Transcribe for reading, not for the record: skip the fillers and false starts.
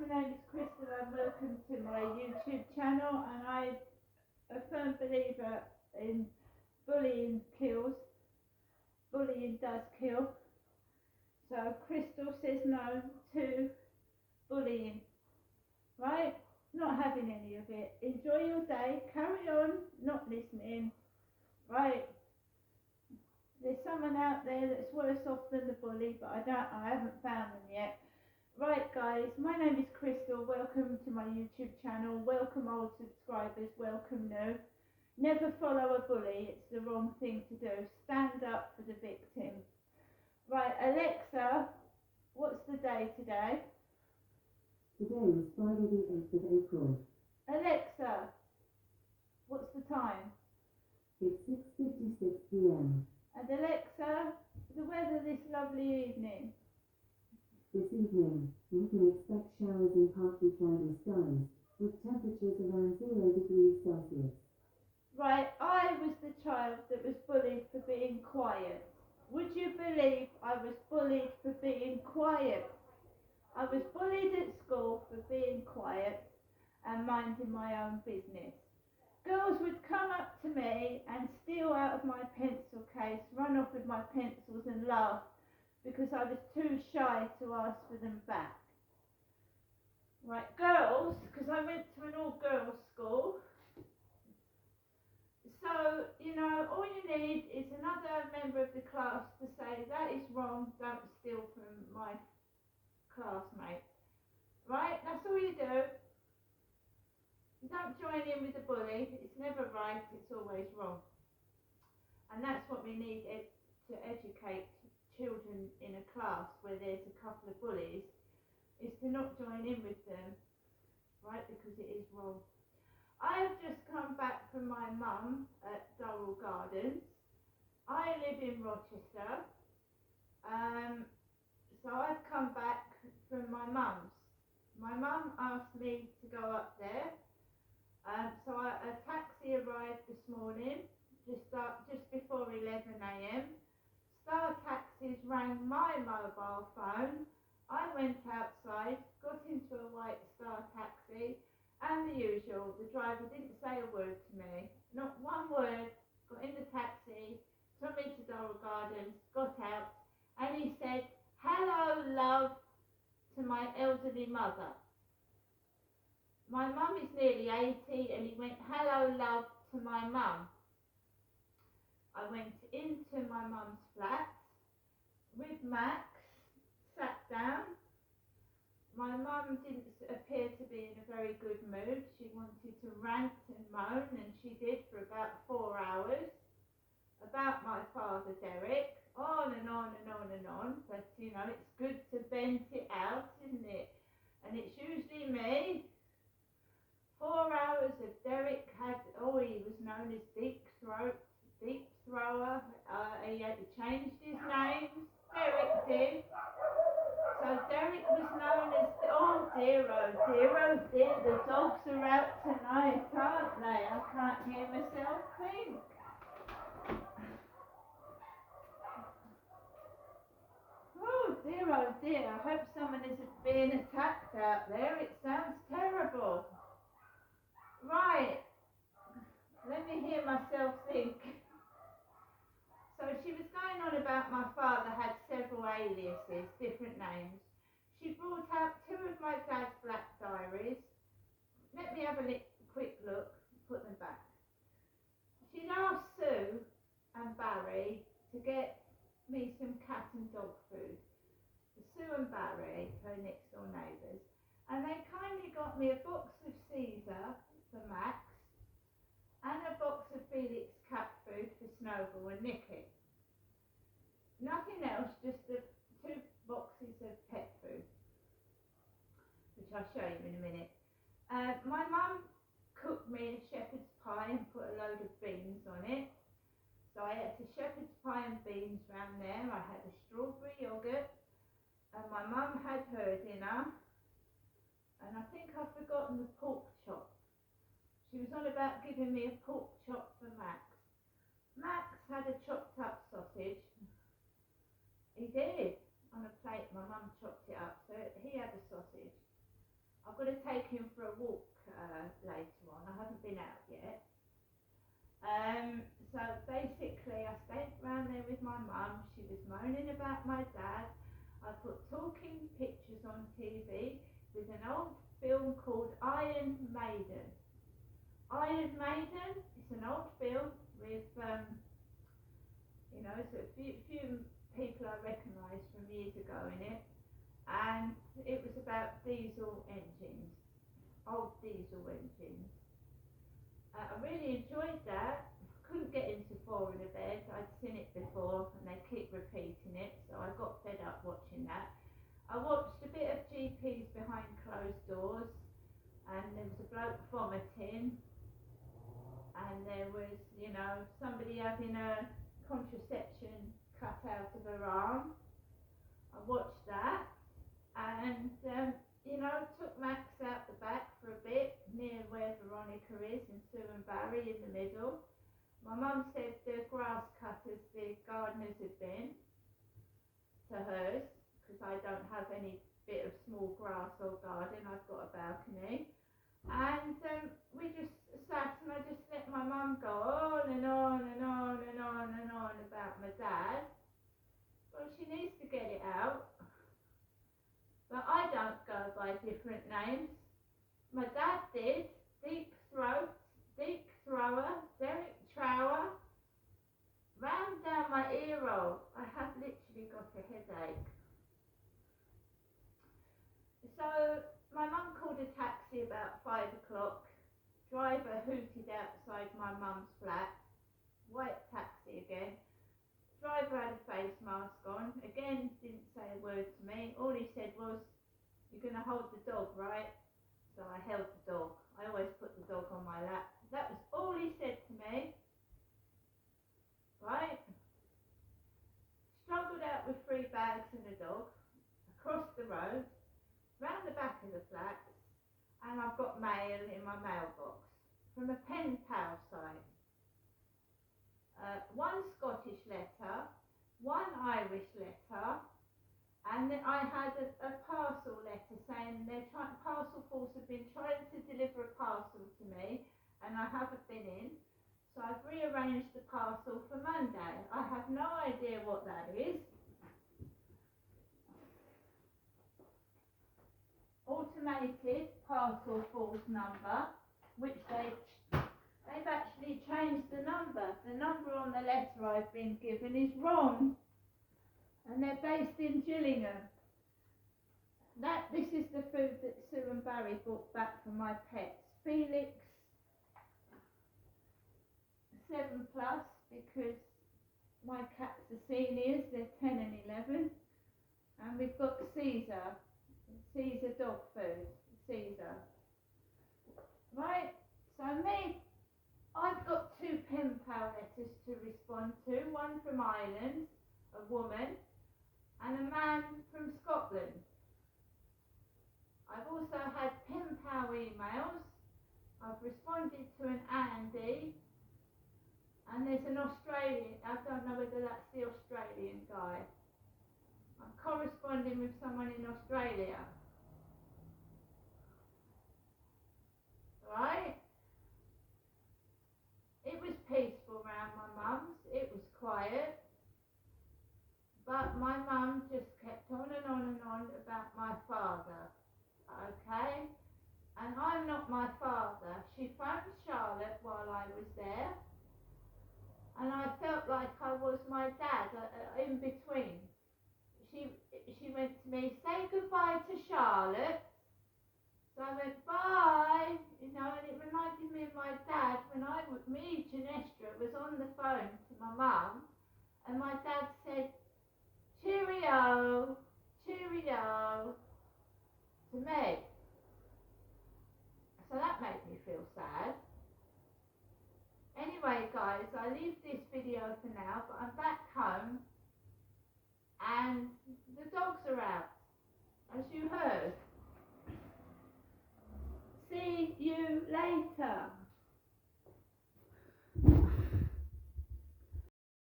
my name is Crystal and welcome to my YouTube channel, and I'm a firm believer in bullying kills. Bullying does kill. So Crystal says no to bullying, right? Not having any of it. Enjoy your day, carry on, not listening, right? There's someone out there that's worse off than the bully, but I haven't found them yet. Right guys, my name is Crystal, welcome to my YouTube channel, welcome old subscribers, welcome new. Never follow a bully, it's the wrong thing to do, stand up for the victim. Right, Alexa, what's the day today? Today is Friday the 8th of April. Alexa, what's the time? It's 6:56 p.m. And Alexa, the weather this lovely evening. This evening, you can expect showers and partly cloudy skies, with temperatures around 0 degrees Celsius. Right, I was the child that was bullied for being quiet. Would you believe I was bullied for being quiet? I was bullied at school for being quiet and minding my own business. Girls would come up to me and steal out of my pencil case, run off with my pencils and laugh because I was too shy to ask for them back. Right, girls, because I went to an all-girls school, so, all you need is another member of the class to say, that is wrong, don't steal from my classmate. Right, that's all you do. You don't join in with the bully, it's never right, it's always wrong. And that's what we need to educate children in a class where there's a couple of bullies, is to not join in with them, right, because it is wrong. I have just come back from my mum at Durrell Gardens. I live in Rochester, so I've come back from my mum's. My mum asked me to go up there, so a taxi arrived this morning, just before 11 a.m. Star Taxis rang my mobile phone. I went outside, got into a white Star taxi, and the usual, the driver didn't say a word to me, not one word, got in the taxi, took me to Durrell Gardens, got out, and he said, hello love, to my elderly mother. My mum is nearly 80, and he went, hello love, to my mum. I went into my mum's flat with Max, sat down. My mum didn't appear to be in a very good mood. She wanted to rant and moan, and she did for about 4 hours, about my father Derek, on and on and on and on. But, it's good to vent it out, isn't it? And it's usually me. 4 hours of Derek he was known as Deep Thrower. He had changed his name. Derek did. So Derek was known as, oh dear, the dogs are out tonight, aren't they? I can't hear myself think. Oh dear, I hope someone isn't being attacked out there. It sounds terrible. Right, let me hear myself think. So she was going on about my father had several aliases, different names. She brought out 2 of my dad's black diaries. Let me have a quick look, put them back. She'd asked Sue and Barry to get me some cat and dog food. Sue and Barry, her next door neighbours, and they kindly got me a box of Caesar for Max and a box of Felix cat food for Snowball and Nicky. Nothing else, just the 2 boxes of pet food, which I'll show you in a minute. My mum cooked me a shepherd's pie and put a load of beans on it. So I had the shepherd's pie and beans round there. I had a strawberry yoghurt, and my mum had her dinner. And I think I've forgotten the pork chop. She was on about giving me a pork chop for Max. Max had a chopped up sausage. He did, on a plate. My mum chopped it up, so he had a sausage. I've got to take him for a walk later on. I haven't been out yet. So basically I stayed around there with my mum. She was moaning about my dad. I put talking pictures on TV with an old film called Iron Maiden. Iron Maiden is an old film with, so a few people I recognise from years ago in it. And it was about diesel engines, old diesel engines. I really enjoyed that. Couldn't get into Four in a Bed. I'd seen it before and they keep repeating it, so I got fed up watching that. I watched a bit of GPs behind closed doors, and there was a bloke vomiting, and there was, somebody having a contraception cut out of her arm. I watched that, and took Max out the back for a bit, near where Veronica is, and Sue and Barry in the middle. My mum said the grass cutters, the gardeners had been to hers, because I don't have any bit of small grass or garden, I've got a balcony. And we just sat and I just let my mum go on and on and on and on and on about my dad. Well, she needs to get it out. But I don't go by different names. My dad did. Deep Throat, Deep Thrower, Derek Trower. Round down my ear roll. I have literally got a headache. So my mum called a taxi about 5 o'clock. Driver hooted outside my mum's flat. White taxi again. Driver had a face mask on. Again, didn't say a word to me. All he said was, "You're going to hold the dog, right?" So I held the dog. I always put the dog on my lap. That was all he said to me. Right? Struggled out with 3 bags and a dog. Across the road. Round the back of the flat. And I've got mail in my mailbox. From a pen pal site. 1 Scottish letter, 1 Irish letter, and then I had a parcel letter saying parcel force have been trying to deliver a parcel to me, and I haven't been in, so I've rearranged the parcel for Monday. I have no idea what that is. Automated parcel force number, which they've actually changed the number. The number on the letter I've been given is wrong. And they're based in Gillingham. This is the food that Sue and Barry brought back from my pets. Felix 7+, because my cats are seniors, they're 10 and 11. And we've got Caesar dog food. Caesar. Right? So I've got 2 pen pal letters to respond to, one from Ireland, a woman, and a man from Scotland. I've also had pen pal emails. I've responded to an Andy, and there's an Australian, I don't know whether that's the Australian guy. I'm corresponding with someone in Australia. Right? It was peaceful round my mum's, it was quiet, but my mum just kept on and on and on about my father, okay? And I'm not my father. She phoned Charlotte while I was there, and I felt like I was my dad, in between. She went to me, "Say goodbye to Charlotte." So I went, "Bye," and it reminded me of my dad when Janestra, was on the phone to my mum, and my dad said, "Cheerio, cheerio," to me. So that made me feel sad. Anyway, guys, I leave this video for now, but I'm back home, and the dogs are out, as you heard. See you later.